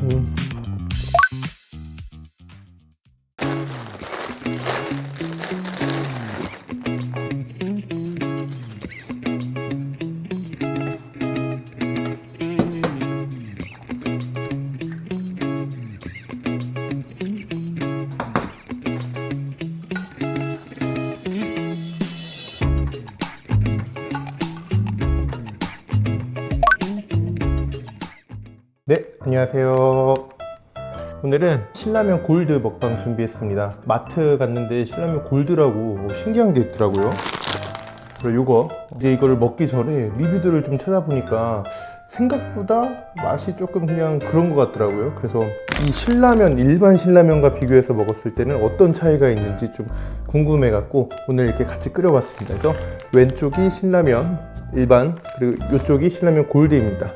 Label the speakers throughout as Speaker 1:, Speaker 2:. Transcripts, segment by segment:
Speaker 1: 음. 네, 안녕하세요. 오늘은 신라면 골드 먹방 준비했습니다. 마트 갔는데 신라면 골드라고 신기한 게 있더라고요. 그리고 요거 이제 이거를 먹기 전에 리뷰들을 좀 찾아보니까 생각보다 맛이 조금 그냥 그런 것 같더라고요. 그래서 이 신라면, 일반 신라면과 비교해서 먹었을 때는 어떤 차이가 있는지 좀 궁금해 갖고 오늘 이렇게 같이 끓여봤습니다. 그래서 왼쪽이 신라면 일반, 그리고 이쪽이 신라면 골드입니다.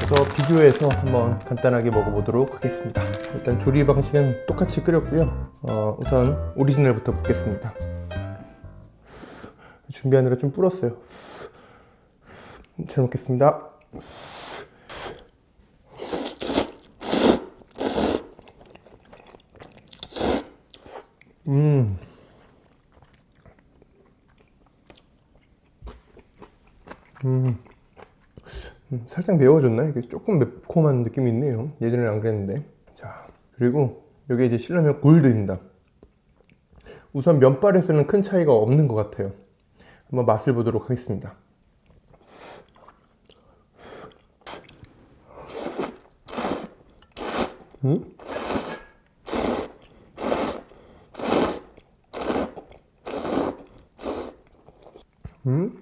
Speaker 1: 그래서 비교해서 한번 간단하게 먹어보도록 하겠습니다. 일단 조리 방식은 똑같이 끓였고요. 우선 오리지널부터 볶겠습니다. 준비하느라 좀 불었어요. 잘 먹겠습니다. 음. 살짝 매워졌나? 이게 조금 매콤한 느낌이 있네요. 예전에는 안 그랬는데. 자, 그리고 여기 이제 신라면 골드입니다. 우선 면발에서는 큰 차이가 없는 것 같아요. 한번 맛을 보도록 하겠습니다. 음? 음?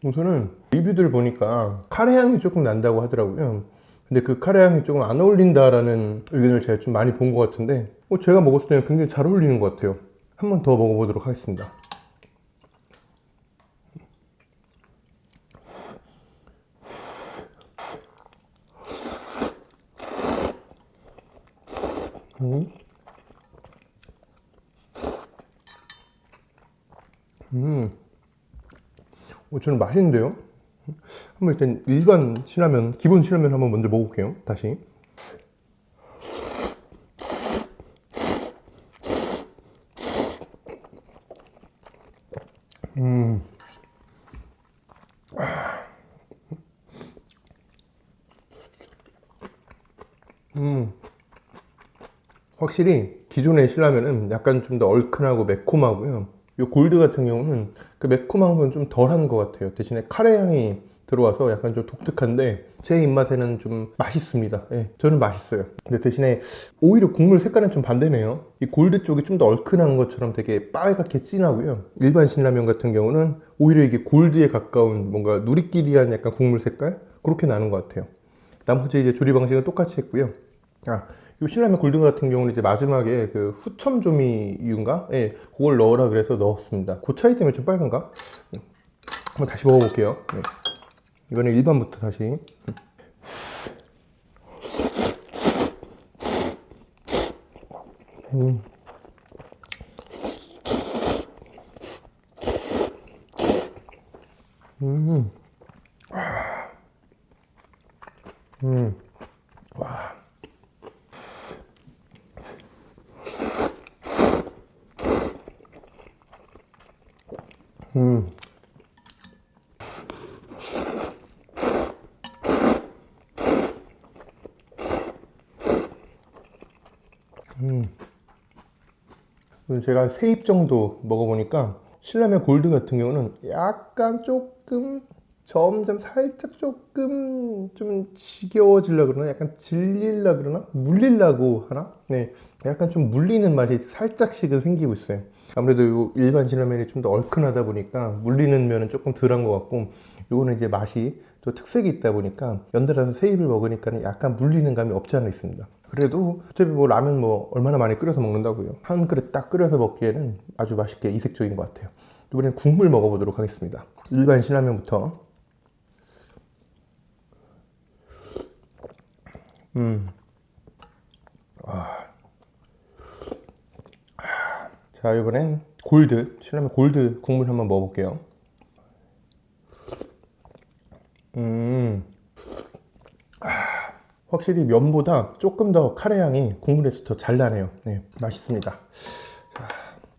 Speaker 1: 우선은 리뷰들 보니까 카레 향이 조금 난다고 하더라고요. 근데 그 카레 향이 조금 안 어울린다라는 의견을 제가 좀 많이 본 것 같은데 제가 먹었을 때는 굉장히 잘 어울리는 것 같아요. 한 번 더 먹어보도록 하겠습니다. 음. 음. 저는 맛있는데요? 한번 일단 일반 신라면, 기본 신라면 한번 먼저 먹어볼게요. 다시. 음. 음. 확실히 기존의 신라면은 약간 좀 더 얼큰하고 매콤하고요. 이 골드 같은 경우는 그 매콤한 건 좀 덜한 것 같아요. 대신에 카레 향이 들어와서 약간 좀 독특한데 제 입맛에는 좀 맛있습니다. 예, 저는 맛있어요. 근데 대신에 오히려 국물 색깔은 좀 반대네요. 이 골드 쪽이 좀 더 얼큰한 것처럼 되게 빨갛게 진하고요. 일반 신라면 같은 경우는 오히려 이게 골드에 가까운 뭔가 누리끼리한 약간 국물 색깔 그렇게 나는 것 같아요. 나머지 이제 조리 방식은 똑같이 했고요. 이 신라면 골든 같은 경우는 이제 마지막에 그 후첨조미유인가? 예, 그걸 넣으라 그래서 넣었습니다. 그 차이 때문에 좀 빨간가? 한번 다시 먹어볼게요. 네. 이번엔 일반부터 다시. 음. 음. 음. 와. 음. 제가 3입 정도 먹어보니까 신라면 골드 같은 경우는 약간 조금 점점 살짝 조금 좀 지겨워지려 그러나 약간 질릴라 그러나 물릴라고 하나? 네, 약간 좀 물리는 맛이 살짝씩은 생기고 있어요. 아무래도 요 일반 신라면이 좀 더 얼큰하다 보니까 물리는 면은 조금 덜한 것 같고 요거는 이제 맛이 또 특색이 있다 보니까 연달아서 3입을 먹으니까 약간 물리는 감이 없지 않아 있습니다. 그래도 어차피 뭐 라면 뭐 얼마나 많이 끓여서 먹는다고요. 한 그릇 딱 끓여서 먹기에는 아주 맛있게 이색적인 것 같아요. 이번엔 국물 먹어보도록 하겠습니다. 일반 신라면부터. 자, 이번엔 골드 신라면 골드 국물 한번 먹어볼게요. 음. 확실히 면보다 조금 더 카레 향이 국물에서 더 잘 나네요. 네, 맛있습니다. 자,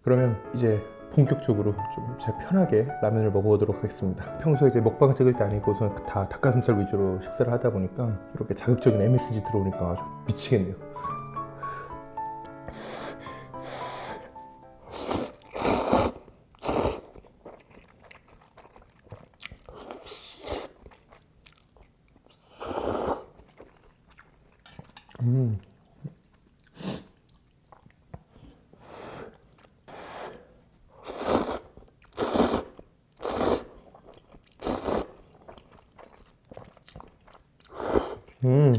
Speaker 1: 그러면 이제 본격적으로 좀 제가 편하게 라면을 먹어보도록 하겠습니다. 평소에 이제 먹방 찍을 때 아니고선 다 닭가슴살 위주로 식사를 하다 보니까 이렇게 자극적인 MSG 들어오니까 아주 미치겠네요. 음. 음.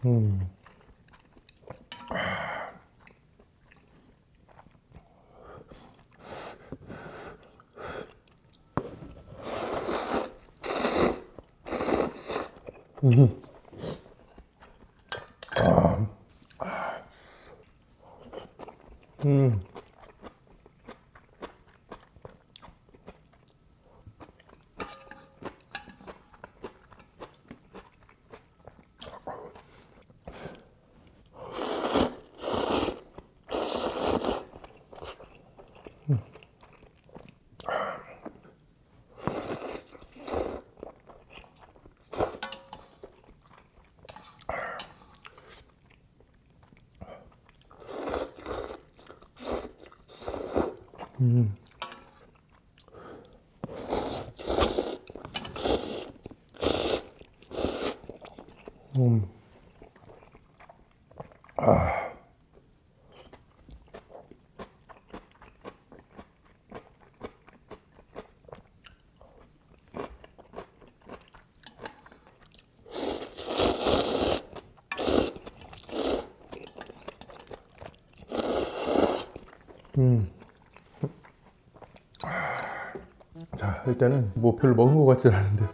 Speaker 1: 음. 음. 아. 음. 음. 음. 아. 음. 자, 일단은 뭐 별로 먹은 것 같지 않은데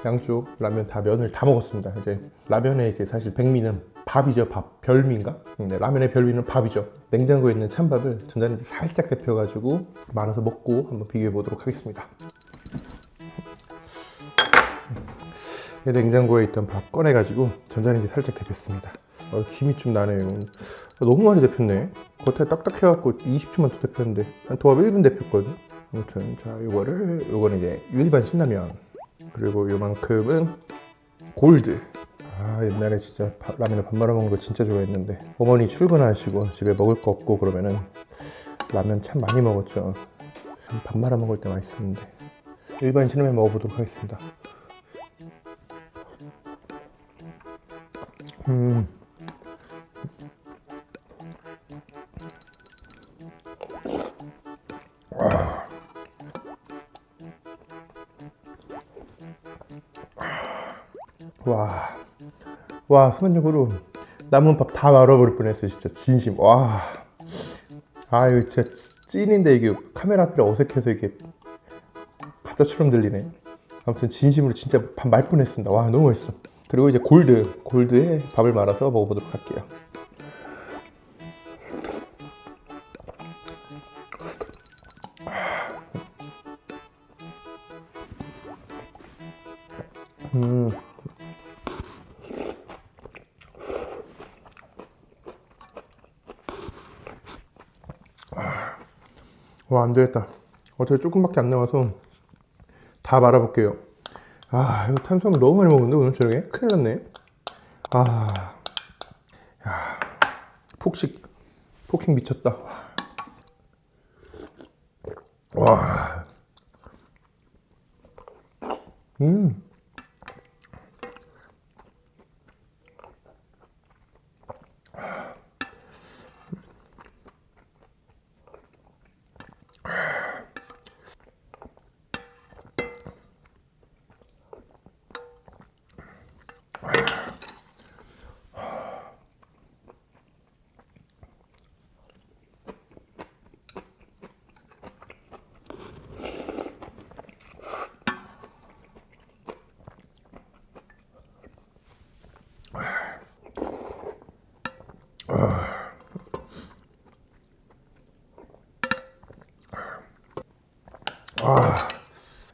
Speaker 1: 양쪽 라면 다 면을 다 먹었습니다. 이제 라면에 이제 사실 백미는 밥이죠. 밥. 별미인가? 네, 라면의 별미는 밥이죠. 냉장고에 있는 찬밥을 전자레인지 살짝 데펴가지고 말아서 먹고 한번 비교해 보도록 하겠습니다. 냉장고에 있던 밥 꺼내가지고 전자레인지 살짝 데폈습니다. 김이 좀 나네요. 너무 많이 데폈네. 겉에 딱딱해갖고 20초만 더 데폈는데 한 도합 1분 데폈거든. 아무튼 자, 요거는 이제 일반 신라면, 그리고 요만큼은 골드. 아, 옛날에 진짜 라면에 밥 말아 먹는 거 진짜 좋아했는데 어머니 출근하시고 집에 먹을 거 없고 그러면은 라면 참 많이 먹었죠. 밥 말아 먹을 때 맛있었는데. 일반 신라면 먹어보도록 하겠습니다. 음. 와, 와, 순간적으로 남은 밥 다 말아버릴 뻔했어요. 진짜 진심. 와, 아, 이거 진짜 찐인데 이게 카메라 앞이라 어색해서 이게 가짜처럼 들리네. 아무튼 진심으로 진짜 밥 말 뻔했습니다. 와, 너무 맛있어. 그리고 이제 골드에 밥을 말아서 먹어보도록 할게요. 음. 와, 안 되겠다. 어떻게 조금밖에 안 남아서 다 말아볼게요. 아, 이거 탄수화물 너무 많이 먹는데 오늘 저녁에 큰일 났네. 아, 야, 폭식 미쳤다. 와, 음.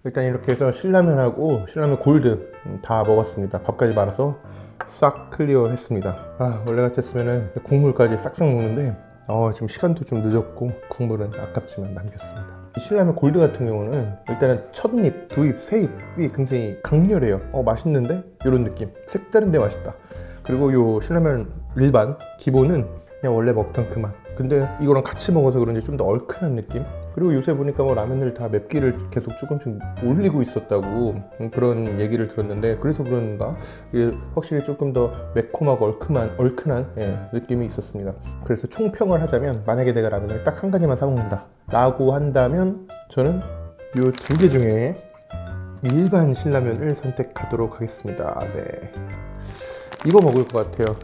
Speaker 1: 일단 이렇게 해서 신라면하고 신라면 골드 다 먹었습니다. 밥까지 말아서 싹 클리어 했습니다. 원래 같았으면 국물까지 싹싹 먹는데 지금 시간도 좀 늦었고 국물은 아깝지만 남겼습니다. 이 신라면 골드 같은 경우는 일단은 첫입, 두입, 세입이 굉장히 강렬해요. 맛있는데? 이런 느낌. 색다른데 맛있다. 그리고 요 신라면 일반 기본은 그냥 원래 먹던 그 맛. 근데 이거랑 같이 먹어서 그런지 좀 더 얼큰한 느낌? 그리고 요새 보니까 뭐 라면을 다 맵기를 계속 조금씩 올리고 있었다고 그런 얘기를 들었는데, 그래서 그런가 이게 확실히 조금 더 매콤하고 얼큰한 느낌이 있었습니다. 그래서 총평을 하자면, 만약에 내가 라면을 딱 한 가지만 사 먹는다 라고 한다면 저는 요 두 개 중에 일반 신라면을 선택하도록 하겠습니다. 네, 이거 먹을 것 같아요.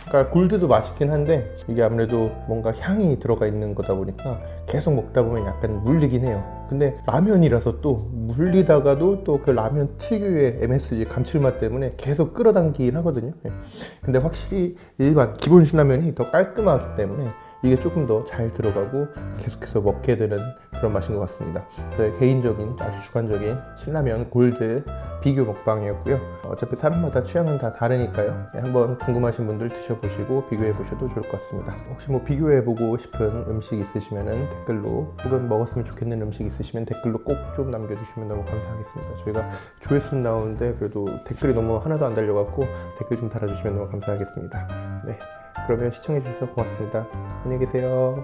Speaker 1: 그러니까 골드도 맛있긴 한데 이게 아무래도 뭔가 향이 들어가 있는 거다 보니까 계속 먹다 보면 약간 물리긴 해요. 근데 라면이라서 또 물리다가도 또 그 라면 특유의 MSG 감칠맛 때문에 계속 끌어당기긴 하거든요. 근데 확실히 일반 기본 신라면이 더 깔끔하기 때문에 이게 조금 더 잘 들어가고 계속해서 먹게 되는 그런 맛인 것 같습니다. 저의 개인적인 아주 주관적인 신라면 골드 비교 먹방이었고요. 어차피 사람마다 취향은 다 다르니까요. 한번 궁금하신 분들 드셔보시고 비교해 보셔도 좋을 것 같습니다. 혹시 뭐 비교해 보고 싶은 음식 있으시면 댓글로, 혹은 먹었으면 좋겠는 음식 있으시면 댓글로 꼭 좀 남겨주시면 너무 감사하겠습니다. 저희가 조회수 나오는데 그래도 댓글이 너무 하나도 안 달려갖고 댓글 좀 달아주시면 너무 감사하겠습니다. 네, 그러면 시청해주셔서 고맙습니다. 안녕히 계세요.